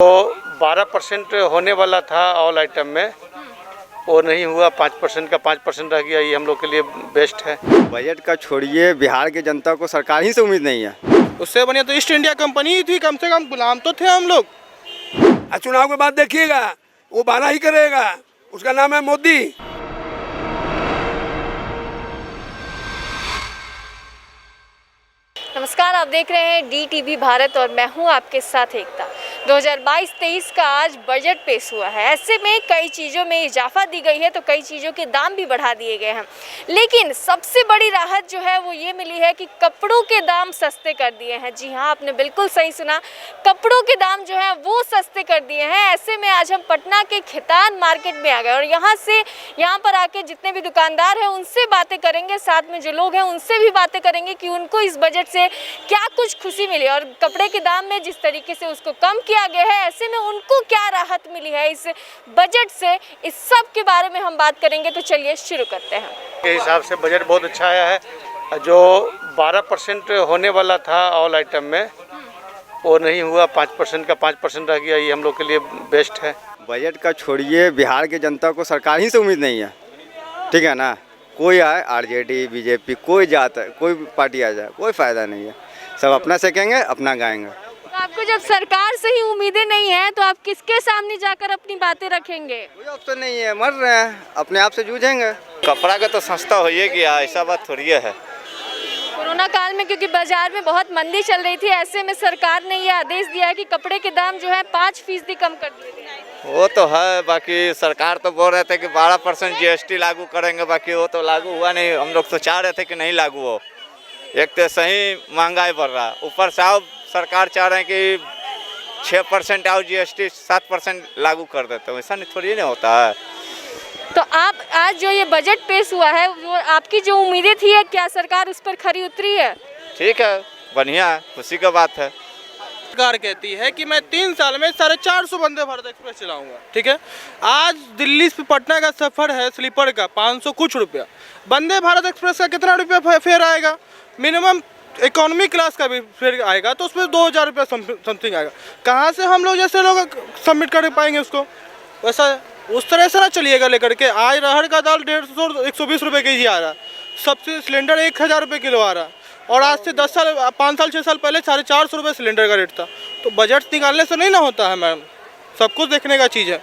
तो 12% होने वाला था ऑल आइटम में, वो नहीं हुआ। 5% का 5% रह गया। ये हम लोग के लिए बेस्ट है। बजट का छोड़िए, बिहार की जनता को सरकार ही से उम्मीद नहीं है। उससे बढ़िया तो ईस्ट इंडिया कंपनी ही थी, कम से कम गुलाम तो थे हम लोग। चुनाव के बाद देखिएगा वो 12 ही करेगा, उसका नाम है मोदी। नमस्कार, आप देख रहे हैं DTV भारत और मैं हूं आपके साथ एकता। 2022-23 का आज बजट पेश हुआ है। ऐसे में कई चीज़ों में इजाफा दी गई है तो कई चीज़ों के दाम भी बढ़ा दिए गए हैं। लेकिन सबसे बड़ी राहत जो है वो ये मिली है कि कपड़ों के दाम सस्ते कर दिए हैं। जी हाँ, आपने बिल्कुल सही सुना, कपड़ों के दाम जो है वो सस्ते कर दिए हैं। ऐसे में आज हम पटना के खितान मार्केट में आ गए और यहाँ पर आके जितने भी दुकानदार हैं उनसे बातें करेंगे, साथ में जो लोग हैं उनसे भी बातें करेंगे कि उनको इस बजट से क्या कुछ खुशी मिली और कपड़े के दाम में जिस तरीके से उसको कम किया गया है, ऐसे में उनको क्या राहत मिली है इस बजट से। इस सब के बारे में हम बात करेंगे, तो चलिए शुरू करते हैं। के हिसाब से बजट बहुत अच्छा आया है। जो 12% होने वाला था ऑल आइटम में, वो नहीं हुआ। 5% का 5% रह गया। ये हम लोग के लिए बेस्ट है। बजट का छोड़िए, बिहार की जनता को सरकार ही से उम्मीद नहीं है। ठीक है ना, कोई आए RJD BJP, कोई जात है, कोई पार्टी आ जाए, कोई फ़ायदा नहीं है। सब अपना सेकेंगे, अपना गाएंगे। तो आपको जब सरकार से ही उम्मीदें नहीं है तो आप किसके सामने जाकर अपनी बातें रखेंगे? कोई ऑप्शन नहीं है, मर रहे हैं, अपने आप से जूझेंगे। कपड़ा का तो सस्ता हो ही गया, ऐसा बात थोड़ी है। कोरोना काल में क्योंकि बाजार में बहुत मंदी चल रही थी, ऐसे में सरकार ने ये आदेश दिया है कि कपड़े के दाम जो है 5% कम कर दिए गए हैं। वो तो है, बाकी सरकार तो बोल रहे थे कि 12% GST लागू करेंगे, बाकी वो तो लागू हुआ नहीं। हम लोग तो चाह रहे थे कि नहीं लागू हो। एक तो सही महंगाई बढ़ रहा, ऊपर से अब सरकार चाह रहे हैं कि 6% और GST 7% लागू कर देते हैं। ऐसा नहीं थोड़ी नहीं होता है। तो आप आज जो ये बजट पेश हुआ है, वो आपकी जो उम्मीदें थी है, क्या सरकार उस पर खरी उतरी है? ठीक है, बढ़िया है, खुशी का बात है। सरकार कहती है कि मैं 3 साल में 450 वंदे भारत एक्सप्रेस चलाऊंगा। ठीक है, आज दिल्ली से पटना का सफर है स्लीपर का 500 कुछ रुपया। वंदे भारत एक्सप्रेस का कितना रुपया फेयर आएगा? मिनिमम इकोनॉमी क्लास का भी फेयर आएगा तो उसमें 2000 रुपया समथिंग आएगा। कहाँ से हम लोग जैसे लोग सबमिट कर पाएंगे उसको? वैसा उस तरह से ना चलिएगा लेकर के। आज अरहर का दाल 150 120 रुपये के जी आ रहा, सबसे सिलेंडर 1000 रुपये किलो आ रहा, और आज से 10 साल 5 साल 6 साल पहले 450 रुपये सिलेंडर का रेट था। तो बजट निकालने से नहीं ना होता है मैम, सब कुछ देखने का चीज़ है।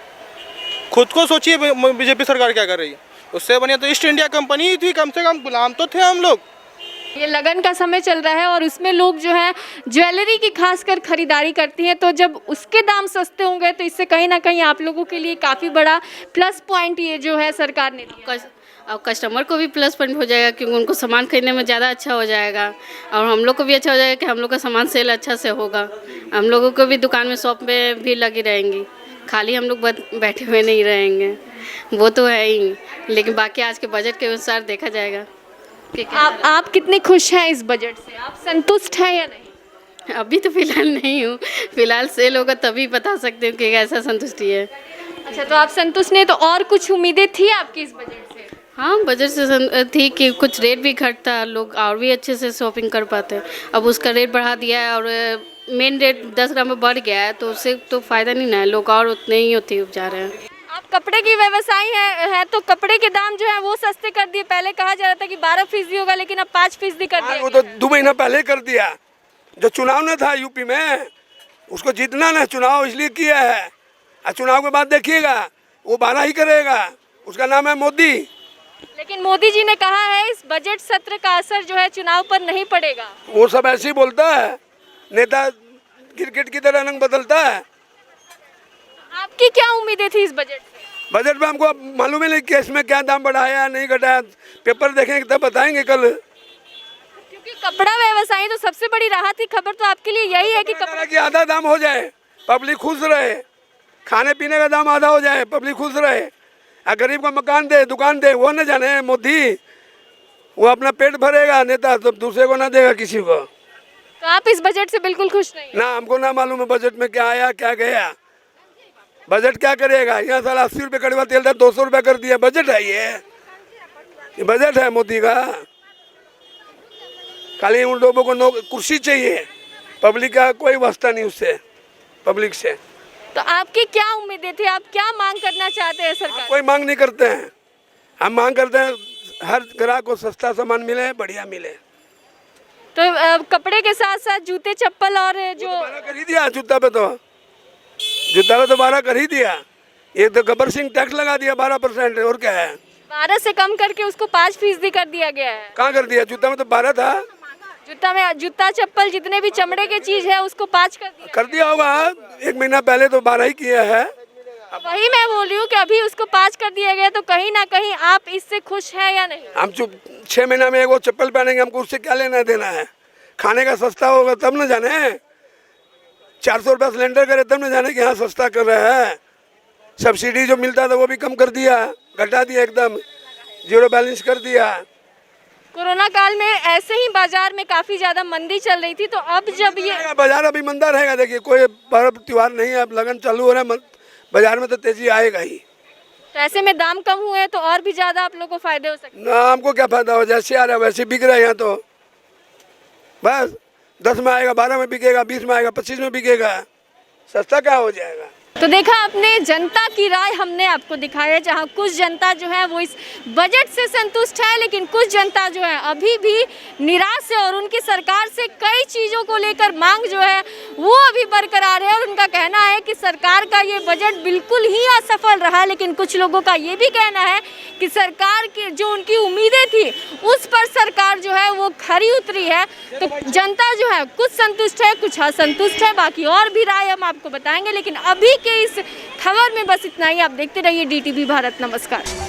खुद को सोचिए BJP सरकार क्या कर रही है। उससे बढ़िया तो ईस्ट इंडिया कंपनी ही थी, कम से कम गुलाम तो थे हम लोग। ये लगन का समय चल रहा है और उसमें लोग जो है ज्वेलरी की खासकर खरीदारी करती हैं, तो जब उसके दाम सस्ते होंगे तो इससे कहीं ना कहीं आप लोगों के लिए काफ़ी बड़ा प्लस पॉइंट ये जो है सरकार ने दिया। और कस्टमर को भी प्लस पॉइंट हो जाएगा क्योंकि उनको सामान खरीदने में ज़्यादा अच्छा हो जाएगा और हम लोग को भी अच्छा हो जाएगा कि हम लोग का सामान सेल अच्छा से होगा। हम लोगों को भी दुकान में शॉप में भी लगी रहेंगी, खाली हम लोग बैठे हुए नहीं रहेंगे। वो तो है ही, लेकिन बाकी आज के बजट के अनुसार देखा जाएगा। आप कितने खुश हैं इस बजट से? आप संतुष्ट हैं या नहीं? अभी तो फिलहाल नहीं हूँ, फिलहाल सेल होगा तभी बता सकते हो कि कैसा संतुष्टि है। अच्छा, तो आप संतुष्ट नहीं, तो और कुछ उम्मीदें थी आपकी इस बजट से? हाँ, बजट से थी कि कुछ रेट भी घटता, लोग और भी अच्छे से शॉपिंग कर पाते। अब उसका रेट बढ़ा दिया है और मेन रेट 10 ग्राम में बढ़ गया है, तो उससे तो फ़ायदा नहीं ना है, लोग और उतने ही होते जा रहे हैं। आप कपड़े की व्यवसायी है तो कपड़े के दाम जो है वो सस्ते कर दिए। पहले कहा जा रहा था कि 12% होगा, लेकिन अब 5% कर दिया। वो तो 2 महीना पहले कर दिया। जो चुनाव न था यूपी में, उसको जीतना ना, चुनाव इसलिए किया है। और चुनाव के बाद देखिएगा वो 12 ही करेगा, उसका नाम है मोदी। लेकिन मोदी जी ने कहा है इस बजट सत्र का असर जो है चुनाव पर नहीं पड़ेगा। वो सब ऐसे ही बोलता है, नेता क्रिकेट की तरह रंग बदलता है। आपकी क्या उम्मीदें थी इस बजट से? बजट में हमको मालूम है नहीं कि इसमें क्या दाम बढ़ाया नहीं घटाया, पेपर देखेंगे तब बताएंगे कल। क्योंकि कपड़ा व्यवसायी तो सबसे बड़ी राहत की खबर तो आपके लिए यही है कि कपड़ा की आधा दाम हो जाए, पब्लिक खुश रहे, खाने पीने का दाम आधा हो जाए, पब्लिक खुश रहे। और गरीब को मकान दे, दुकान दे, वो न जाने मोदी, वो अपना पेट भरेगा नेता, तो दूसरे को ना देगा किसी को। तो आप इस बजट से बिल्कुल खुश नहीं? ना, हमको ना मालूम है बजट में क्या आया क्या गया। बजट क्या करेगा? यहाँ साल 80 रुपये कड़वा तेल था, 200 रुपये कर दिया। बजट है ये बजट है मोदी का। खाली उन लोगों को कुर्सी चाहिए, पब्लिक का कोई वास्ता नहीं उससे, पब्लिक से। तो आपकी क्या उम्मीदें थी, आप क्या मांग करना चाहते हैं सरकार? कोई मांग नहीं करते हैं, हम मांग करते हैं हर ग्राहक को सस्ता सामान मिले, बढ़िया मिले। तो कपड़े के साथ साथ जूते चप्पल और जो 12 कर ही दिया जूता पे, तो जूता पे तो 12 कर ही दिया। ये तो गब्बर सिंह टैक्स लगा दिया 12%, और क्या है? 12 से कम करके उसको 5% कर दिया गया है। कहाँ कर दिया? जूता में तो 12 था। जूता चप्पल जितने भी चमड़े के चीज है उसको 5 कर दिया होगा, 1 महीना पहले तो 12 ही किया है। वही मैं बोल रही हूँ कि अभी उसको 5 कर दिया गया, तो कहीं ना कहीं आप इससे खुश हैं या नहीं? हम 6 महीना में एक वो चप्पल पहनेंगे, हमको उससे क्या लेना देना है? खाने का सस्ता होगा तब न जाने, 400 रुपये सिलेंडर करे तब न जाने कि हाँ सस्ता कर रहा है। सब्सिडी जो मिलता था वो भी कम कर दिया, घटा दिया, एकदम जीरो बैलेंस कर दिया। कोरोना काल में ऐसे ही बाजार में काफी ज्यादा मंदी चल रही थी, तो अब जब ये बाजार अभी मंदा रहेगा। देखिए कोई पर्व त्योहार नहीं है, अब लगन चालू हो रहा है, बाजार में तो तेजी आएगा ही। तो ऐसे में दाम कम हुए तो और भी ज्यादा आप लोगों को फायदे हो सकते हैं। ना हमको क्या फायदा हो, जैसे आ रहा है वैसे बिक रहा है यहाँ तो। बस 10 में आएगा, 12 में बिकेगा, 20 में आएगा, 25 में बिकेगा, सस्ता क्या हो जाएगा? तो देखा आपने जनता की राय हमने आपको दिखाया, जहां कुछ जनता जो है वो इस बजट से संतुष्ट है, लेकिन कुछ जनता जो है अभी भी निराश है और उनकी सरकार से कई चीज़ों को लेकर मांग जो है वो अभी बरकरार है। और उनका कहना है कि सरकार का ये बजट बिल्कुल ही असफल रहा, लेकिन कुछ लोगों का ये भी कहना है कि सरकार की जो उनकी उम्मीदें थी उस पर सरकार जो है वो खरी उतरी है। तो जनता जो है कुछ संतुष्ट है, कुछ असंतुष्ट है, बाकी और भी राय हम आपको बताएंगे, लेकिन अभी के इस खबर में बस इतना ही। आप देखते रहिए DTV भारत। नमस्कार।